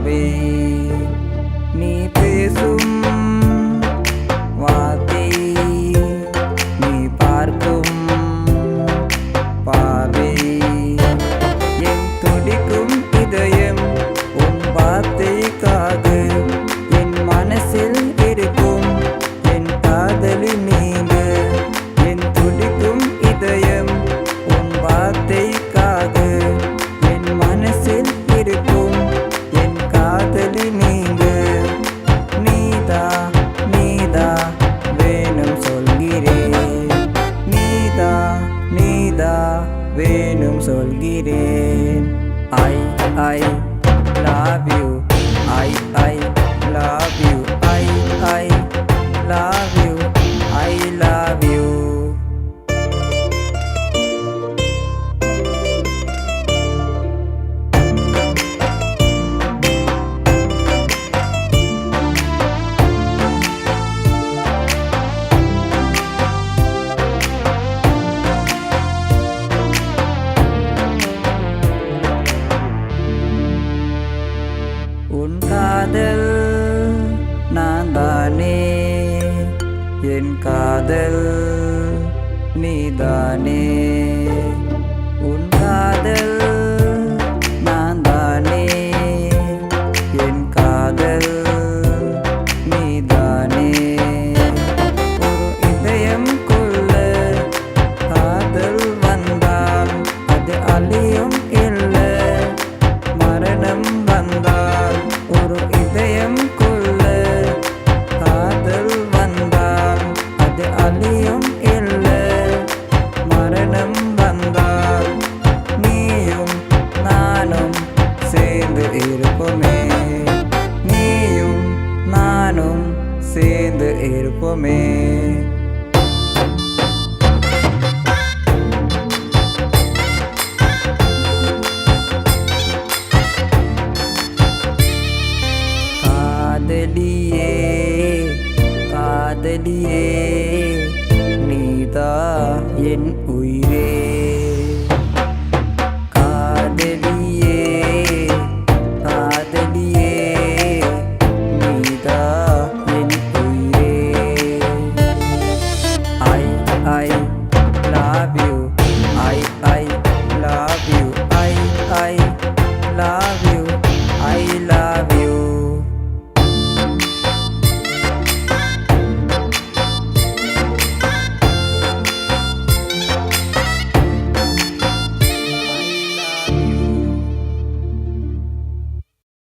பார்வை நீ பேசும் வார்த்தை நீ பார்க்கும் பார்வை என் துடிக்கும் இதயம் உன் வார்த்தைக்காக என் மனசில் இருக்கும் என் காதலி நீங்க என் துடிக்கும் இதயம் உன் வார்த்தைக்காக என் மனசில் இருக்கும் என் காதலி நீங்க நீதா நீதா வேணும் சொல்கிறேன் நீதா நீதா வேணும் சொல்கிறேன் I love you I love you I love you I love you உன் காதல் நான் தானே என் காதல் நீதானே உன் காதல் நான் தானே என் காதல் நீதானே ஒரு இதயம் கொள்ள காதல் வந்தால் அது அழியும் இல்லை மரணம் வந்தால் ஒரு இதயம் கொள்ள காதல் வந்தால் அது அழியும் இல்லை மரணம் வந்தால் நீயும் நானும் சேர்ந்து இருப்போமே நீயும் நானும் சேர்ந்து இருப்போமே காதலியே காதலியே நீதா என் உயிரே